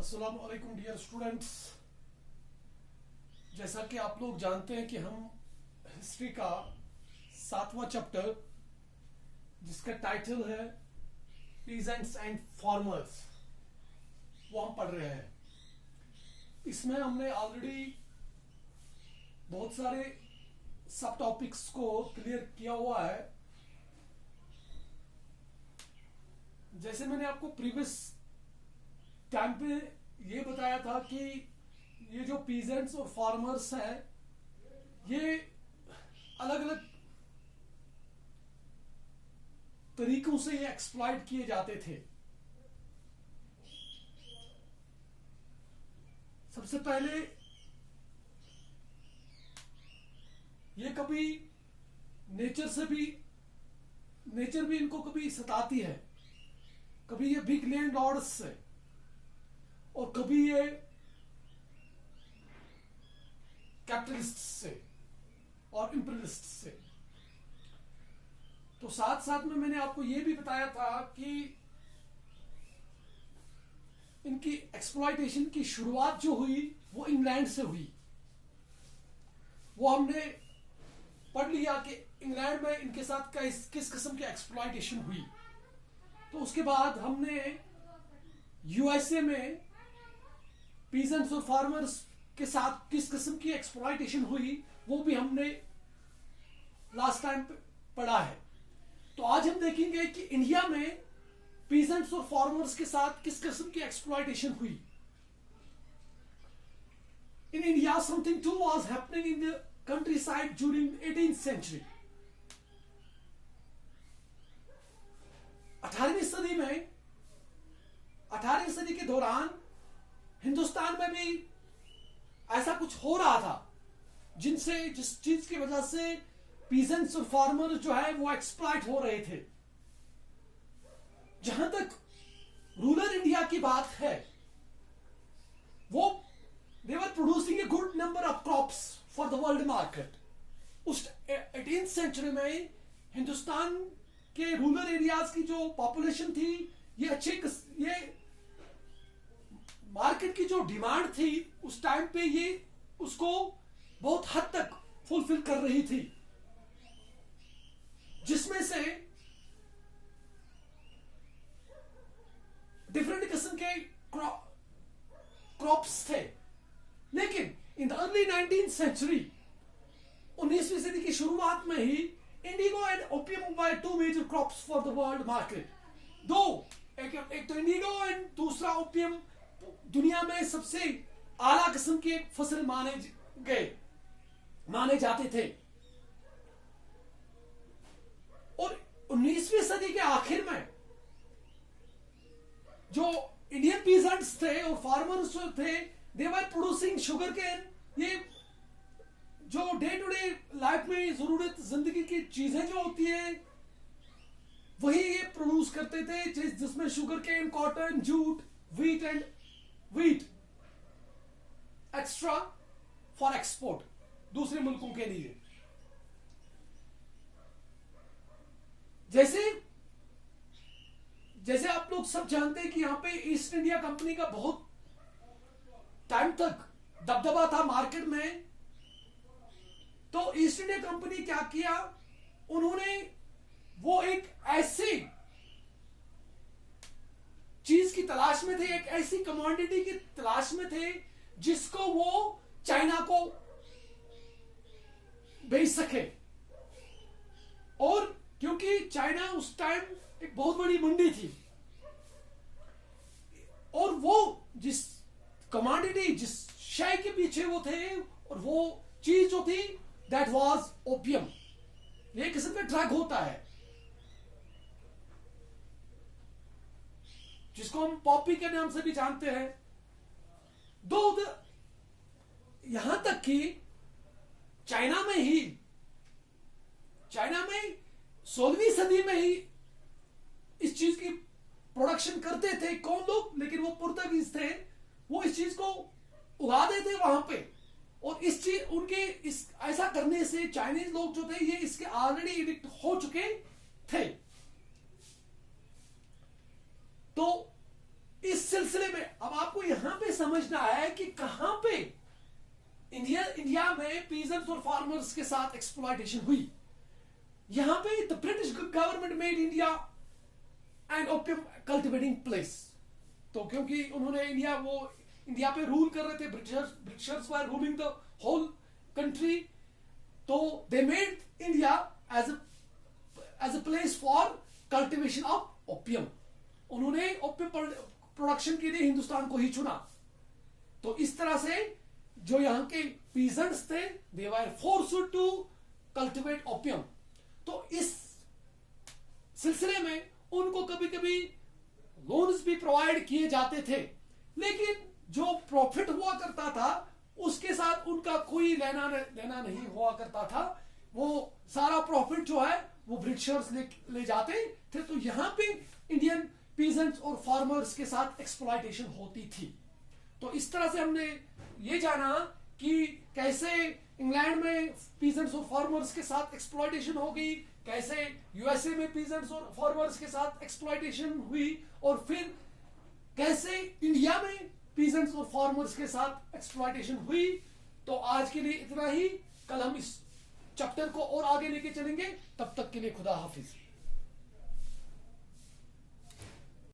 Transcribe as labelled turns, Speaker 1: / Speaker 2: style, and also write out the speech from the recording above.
Speaker 1: अस्सलाम वालेकुम dear students. जैसा कि आप लोग जानते हैं कि हम हिस्ट्री का 7वां चैप्टर जिसका टाइटल है पीजेंट्स एंड फार्मर्स वो हम पढ़ रहे हैं। इसमें हमने ऑलरेडी बहुत सारे सब टॉपिक्स को क्लियर किया हुआ है। जैसे मैंने आपको प्रीवियस टाइम पे ये बताया था कि ये जो पीजेंट्स और फार्मर्स हैं ये अलग अलग तरीकों से ये एक्सप्लॉइट किए जाते थे। सबसे पहले ये कभी नेचर भी इनको कभी सताती है, कभी ये बिग लैंड लॉर्ड्स से और कभी ये कैपिटलिस्ट से और इंपीरियलिस्ट से। तो साथ साथ में मैंने आपको यह भी बताया था कि इनकी एक्सप्लॉइटेशन की शुरुआत जो हुई वो इंग्लैंड से हुई। वो हमने पढ़ लिया कि इंग्लैंड में इनके साथ किस किस्म की एक्सप्लॉइटेशन हुई। तो उसके बाद हमने यूएसए में पीजेंट्स और फार्मर्स के साथ किस किस्म की एक्सप्लॉइटेशन हुई वो भी हमने लास्ट टाइम पढ़ा है। तो आज हम देखेंगे कि इंडिया में पीजेंट्स और फार्मर्स के साथ किस किस्म की एक्सप्लॉइटेशन हुई। In India something too was happening in the countryside during 18th century। 18वीं सदी के दौरान हिंदुस्तान में भी ऐसा कुछ हो रहा था जिस चीज की वजह से पीजेंट्स और फार्मर जो है वो एक्सप्लॉइट हो रहे थे। जहां तक रूरल इंडिया की बात है वो they were producing a good number of crops for the world market. उस 18th सेंचुरी में हिंदुस्तान के रूरल एरियाज की जो पॉपुलेशन थी ये मार्केट की जो डिमांड थी उस टाइम पे ये उसको बहुत हद तक फुलफिल कर रही थी, जिसमें से डिफरेंट किस्म के क्रॉप्स थे। लेकिन in the early 19th century 19वीं सदी की शुरुआत में ही indigo and opium were two major crops for the world market. दो एक तो इंडिगो एंड दूसरा ओपियम दुनिया में सबसे आला किस्म के फसल माने जाते थे। और 19वीं सदी के आखिर में जो इंडियन पीजेंट्स थे और फार्मर्स थे they were producing sugar cane. ये जो डे टू डे लाइफ में जरूरत जिंदगी की चीजें जो होती है वही ये प्रोड्यूस करते थे, जिसमें sugarcane, cotton, jute, wheat extra for export दूसरे मुल्कों के लिए। जैसे आप लोग सब जानते हैं कि यहां पे ईस्ट इंडिया कंपनी का बहुत टाइम तक दबदबा था मार्केट में। तो ईस्ट इंडिया कंपनी क्या किया, उन्होंने वो एक ऐसी चीज की तलाश में थे, एक ऐसी कमोडिटी की तलाश में थे जिसको वो चाइना को बेच सके। और क्योंकि चाइना उस टाइम एक बहुत बड़ी मंडी थी और वो जिस कमोडिटी जिस शय के पीछे वो थे और वो चीज जो थी दैट वाज ओपियम। ये किस्म का ड्रग होता है जिसको हम पॉपी के नाम से भी जानते हैं। यहां तक कि चाइना में 16वीं सदी में ही इस चीज की प्रोडक्शन करते थे कौन लोग, लेकिन वो पुर्तगीज थे। वो इस चीज को उगाते थे वहां पे और ऐसा करने से चाइनीज लोग जो थे ये इसके ऑलरेडी एडिक्ट हो चुके थे। तो इस सिलसिले में अब आपको यहां पे समझना है कि कहां पे इंडिया में पीजेंट्स और फार्मर्स के साथ एक्सप्लॉयटेशन हुई। यहां पे the British government made India and opium cultivating place. तो क्योंकि उन्होंने इंडिया पे रूल कर रहे थे, Britishers were ruling the whole country, तो they made India as a place for cultivation of opium. उन्होंने ओपियम प्रोडक्शन के लिए हिंदुस्तान को ही चुना। तो इस तरह से जो यहां के पीजेंट्स थे, they were forced to cultivate opium. तो इस सिलसिले में उनको कभी कभी लोन्स भी प्रोवाइड किए जाते थे, लेकिन जो प्रॉफिट हुआ करता था उसके साथ उनका कोई लेना देना नहीं हुआ करता था। वो सारा प्रॉफिट जो है वो ब्रिटिशर्स ले जाते थे। तो यहां पे इंडियन पीजेंट्स और फार्मर्स के साथ एक्सप्लॉयटेशन होती थी। तो इस तरह से हमने ये जाना कि कैसे इंग्लैंड में पीजेंट्स और फार्मर्स के साथ एक्सप्लॉयटेशन हो गई, कैसे यूएसए में पीजेंट्स और फार्मर्स के साथ एक्सप्लॉयटेशन हुई, और फिर कैसे इंडिया में पीजेंट्स और फार्मर्स के साथ एक्सप्लॉयटेशन हुई। तो आज के लिए इतना ही। कल हम इस चैप्टर को और आगे लेके चलेंगे। तब तक के लिए खुदा हाफिज।